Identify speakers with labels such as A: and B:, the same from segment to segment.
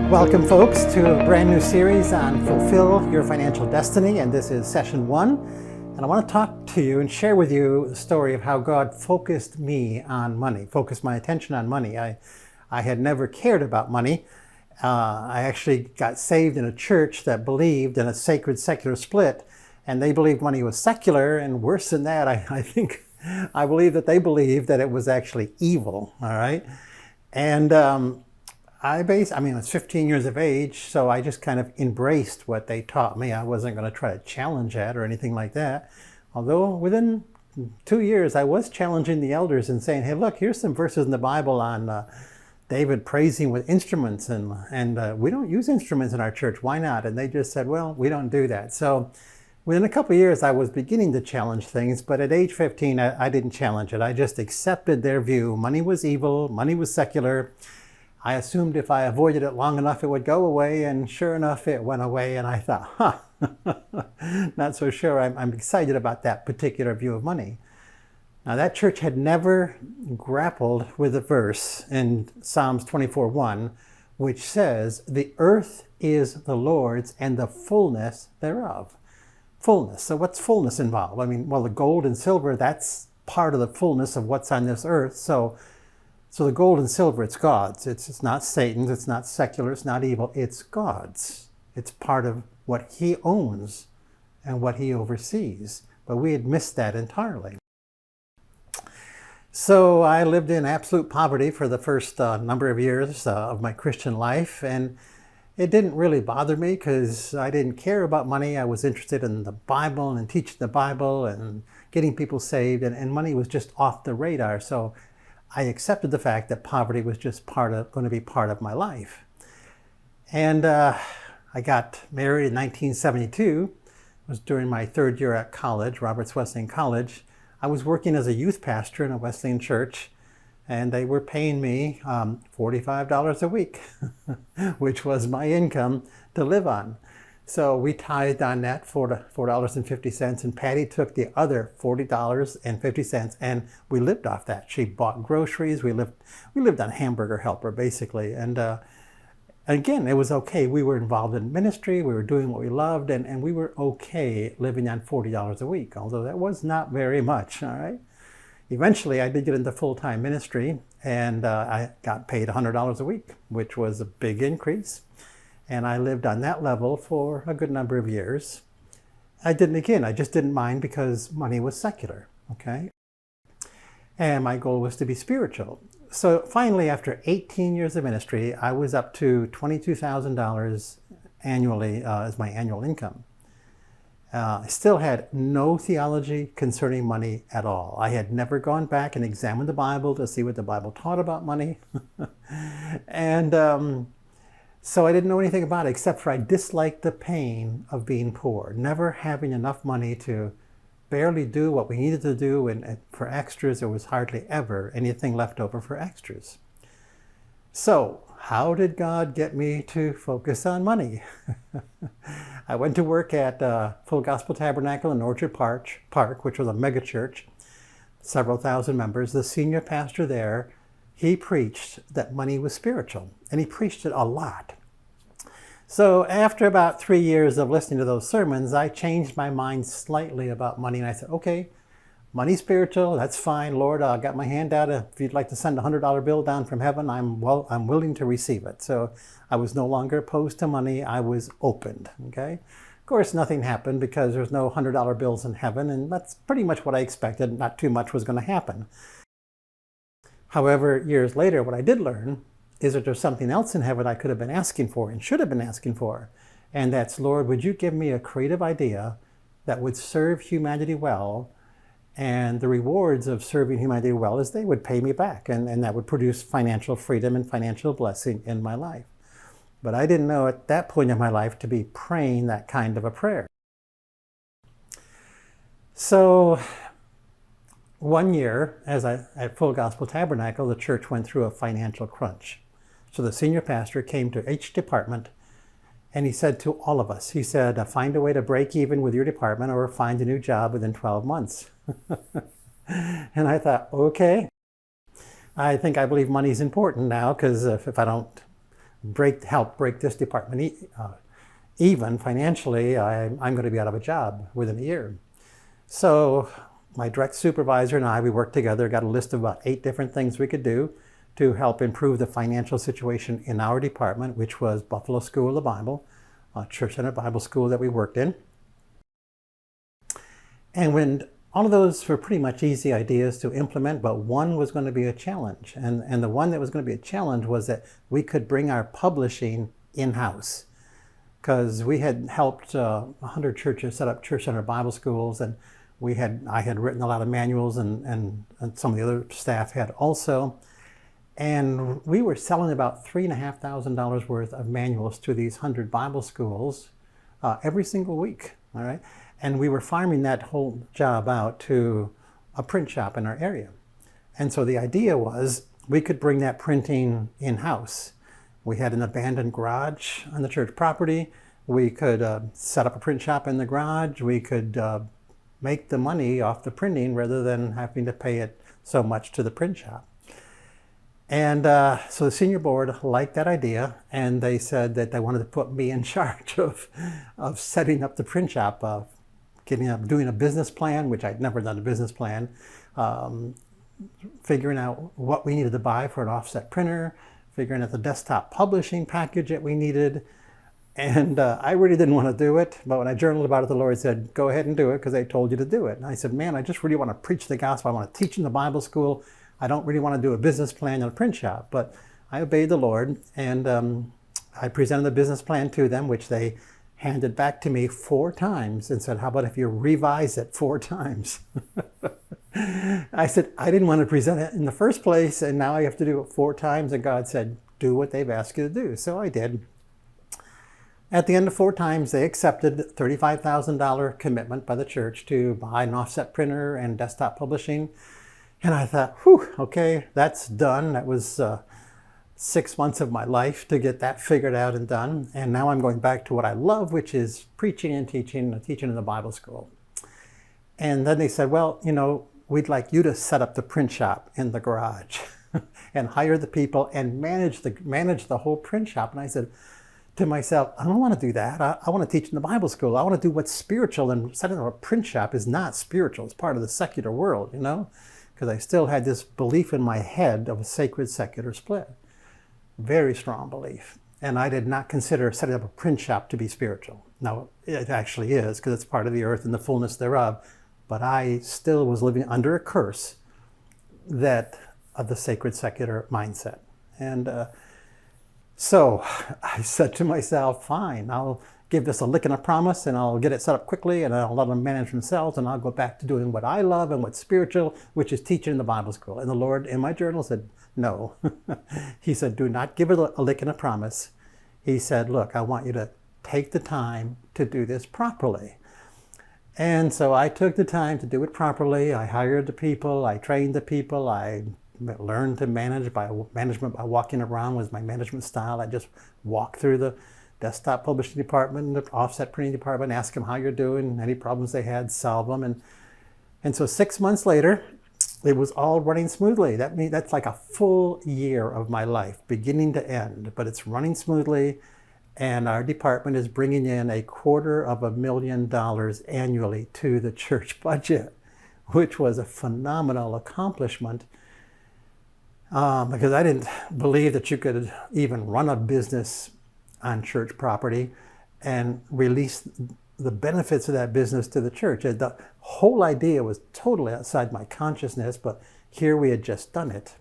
A: Welcome, folks, to a brand new series on Fulfill Your Financial Destiny, and this is session 1. And I want to talk to you and share with you the story of how God focused me on money, focused my attention on money. I had never cared about money. I actually got saved in a church that believed in a sacred secular split, and they believed money was secular, and worse than that, I believe that they believed that it was actually evil, all right? And I was 15 years of age, so I just kind of embraced what they taught me. I wasn't going to try to challenge that or anything like that. Although within 2 years, I was challenging the elders and saying, hey, look, here's some verses in the Bible on David praising with instruments, and we don't use instruments in our church. Why not? And they just said, well, we don't do that. So within a couple of years, I was beginning to challenge things, but at age 15, I didn't challenge it. I just accepted their view. Money was evil. Money was secular. I assumed if I avoided it long enough, it would go away, and sure enough, it went away, and I thought, not so sure I'm excited about that particular view of money. Now, that church had never grappled with a verse in Psalms 24:1, which says, the earth is the Lord's and the fullness thereof. Fullness. So what's fullness involved? I mean, well, the gold and silver, that's part of the fullness of what's on this earth. So the gold and silver, it's God's. It's not Satan's. It's not secular. It's not evil. It's God's. It's part of what he owns and what he oversees. But we had missed that entirely. So I lived in absolute poverty for the first number of years of my Christian life. And it didn't really bother me because I didn't care about money. I was interested in the Bible and teaching the Bible and getting people saved. And money was just off the radar. So I accepted the fact that poverty was just going to be part of my life. And I got married in 1972. It was during my third year at college, Roberts Wesleyan College. I was working as a youth pastor in a Wesleyan church, and they were paying me $45 a week, which was my income to live on. So we tithed on that $4.50, and Patty took the other $40.50, and we lived off that. She bought groceries. We lived on Hamburger Helper, basically. And again, it was okay. We were involved in ministry. We were doing what we loved, and we were okay living on $40 a week, although that was not very much, all right? Eventually, I did get into full-time ministry, and I got paid $100 a week, which was a big increase. And I lived on that level for a good number of years. I just didn't mind because money was secular, okay? And my goal was to be spiritual. So finally, after 18 years of ministry, I was up to $22,000 annually as my annual income. I still had no theology concerning money at all. I had never gone back and examined the Bible to see what the Bible taught about money. And so I didn't know anything about it, except for I disliked the pain of being poor, never having enough money to barely do what we needed to do, and for extras, there was hardly ever anything left over for extras. So how did God get me to focus on money? I went to work at Full Gospel Tabernacle in Orchard Park, which was a mega church, several thousand members. The senior pastor there, he preached that money was spiritual, and he preached it a lot. So after about 3 years of listening to those sermons, I changed my mind slightly about money, and I said, okay, money's spiritual, that's fine. Lord, I got my hand out. If you'd like to send a $100 bill down from heaven, I'm willing to receive it. So I was no longer opposed to money. I was opened, okay? Of course, nothing happened because there's no $100 bills in heaven, and that's pretty much what I expected. Not too much was going to happen. However, years later, what I did learn is that there's something else in heaven I could have been asking for and should have been asking for. And that's, Lord, would you give me a creative idea that would serve humanity well, and the rewards of serving humanity well is they would pay me back, and that would produce financial freedom and financial blessing in my life. But I didn't know at that point in my life to be praying that kind of a prayer. So one year, at Full Gospel Tabernacle, the church went through a financial crunch. So the senior pastor came to each department, and he said to all of us, he said, find a way to break even with your department or find a new job within 12 months. And I thought, okay. I believe money's important now, because if I don't help break this department even financially, I'm going to be out of a job within a year. So my direct supervisor and I, we worked together, got a list of about 8 different things we could do to help improve the financial situation in our department, which was Buffalo School of the Bible, a church-centered Bible school that we worked in. And when all of those were pretty much easy ideas to implement, but one was going to be a challenge. And the one that was going to be a challenge was that we could bring our publishing in-house. Because we had helped 100 churches set up church-centered Bible schools, and I had written a lot of manuals, and some of the other staff had also. And we were selling about $3,500 worth of manuals to these 100 Bible schools every single week, all right? And we were farming that whole job out to a print shop in our area. And so the idea was we could bring that printing in-house. We had an abandoned garage on the church property. We could set up a print shop in the garage. We could make the money off the printing rather than having to pay it so much to the print shop. And so the senior board liked that idea, and they said that they wanted to put me in charge of setting up the print shop, doing a business plan, which I'd never done a business plan, figuring out what we needed to buy for an offset printer, figuring out the desktop publishing package that we needed. And I really didn't want to do it, but when I journaled about it, the Lord said, go ahead and do it because they told you to do it. And I said, man, I just really want to preach the gospel. I want to teach in the Bible school. I don't really want to do a business plan in a print shop, but I obeyed the Lord, and I presented the business plan to them, which they handed back to me 4 times and said, how about if you revise it 4 times? I said, I didn't want to present it in the first place, and now I have to do it 4 times, and God said, do what they've asked you to do. So I did. At the end of 4 times, they accepted $35,000 commitment by the church to buy an offset printer and desktop publishing. And I thought, whew, okay, that's done. That was 6 months of my life to get that figured out and done. And now I'm going back to what I love, which is preaching and teaching in the Bible school. And then they said, well, we'd like you to set up the print shop in the garage and hire the people and manage the whole print shop. And I said to myself, I don't want to do that. I want to teach in the Bible school. I want to do what's spiritual, and setting up a print shop is not spiritual. It's part of the secular world, because I still had this belief in my head of a sacred secular split. Very strong belief. And I did not consider setting up a print shop to be spiritual. Now, it actually is, because it's part of the earth and the fullness thereof. But I still was living under a curse of the sacred secular mindset. And so I said to myself, fine, I'll give this a lick and a promise, and I'll get it set up quickly, and I'll let them manage themselves, and I'll go back to doing what I love and what's spiritual, which is teaching in the Bible school. And the Lord, in my journal, said, no. He said, do not give it a lick and a promise. He said, look, I want you to take the time to do this properly. And so I took the time to do it properly. I hired the people, I trained the people, I learned to management by walking around was my management style. I just walked through the desktop publishing department, the offset printing department, ask them how you're doing, any problems they had, solve them. And so 6 months later, it was all running smoothly. That's like a full year of my life, beginning to end, but it's running smoothly. And our department is bringing in $250,000 annually to the church budget, which was a phenomenal accomplishment. Because I didn't believe that you could even run a business on church property and release the benefits of that business to the church. The whole idea was totally outside my consciousness, but here we had just done it.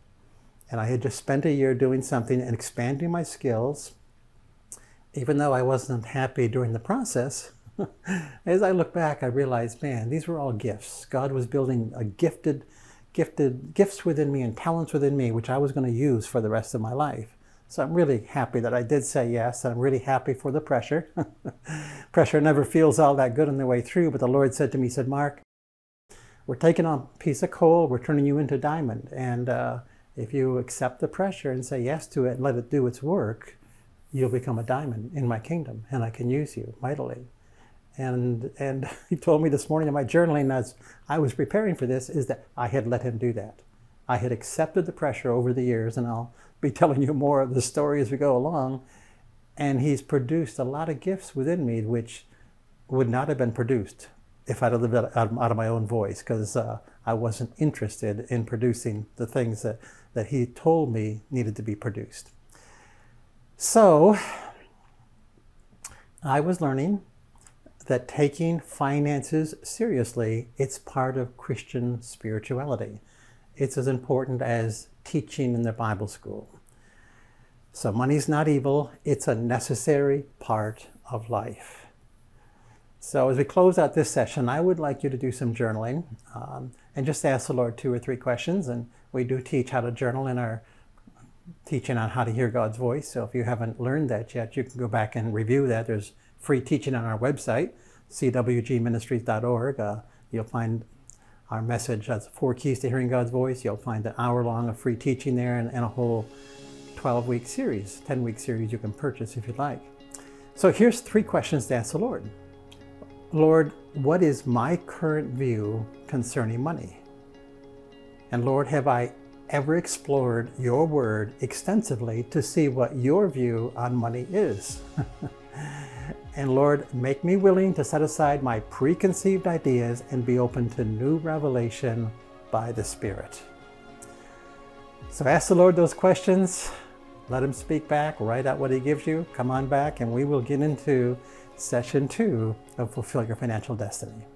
A: And I had just spent a year doing something and expanding my skills, even though I wasn't happy during the process. As I look back, I realized, man, these were all gifts. God was building gifts within me and talents within me, which I was going to use for the rest of my life. So I'm really happy that I did say yes, and I'm really happy for the pressure. Pressure never feels all that good on the way through, but the Lord said to me, he said, Mark, we're taking a piece of coal, we're turning you into diamond, and if you accept the pressure and say yes to it and let it do its work, you'll become a diamond in my kingdom, and I can use you mightily. And he told me this morning in my journaling, as I was preparing for this, is that I had let him do that. I had accepted the pressure over the years, and I'll be telling you more of the story as we go along. And he's produced a lot of gifts within me which would not have been produced if I'd have lived out of my own voice, because I wasn't interested in producing the things that he told me needed to be produced. So I was learning that taking finances seriously, it's part of Christian spirituality. It's as important as teaching in the Bible school. So money's not evil, it's a necessary part of life. So as we close out this session, I would like you to do some journaling and just ask the Lord 2 or 3 questions. And we do teach how to journal in our teaching on how to hear God's voice. So if you haven't learned that yet, you can go back and review that. There's free teaching on our website, cwgministries.org. You'll find our message as 4 keys to hearing God's voice. You'll find an hour-long of free teaching there and a whole 12-week series, 10-week series you can purchase if you'd like. So here's 3 questions to ask the Lord. Lord, what is my current view concerning money? And Lord, have I ever explored your word extensively to see what your view on money is? And Lord, make me willing to set aside my preconceived ideas and be open to new revelation by the Spirit. So ask the Lord those questions. Let him speak back, write out what he gives you. Come on back and we will get into session 2 of Fulfill Your Financial Destiny.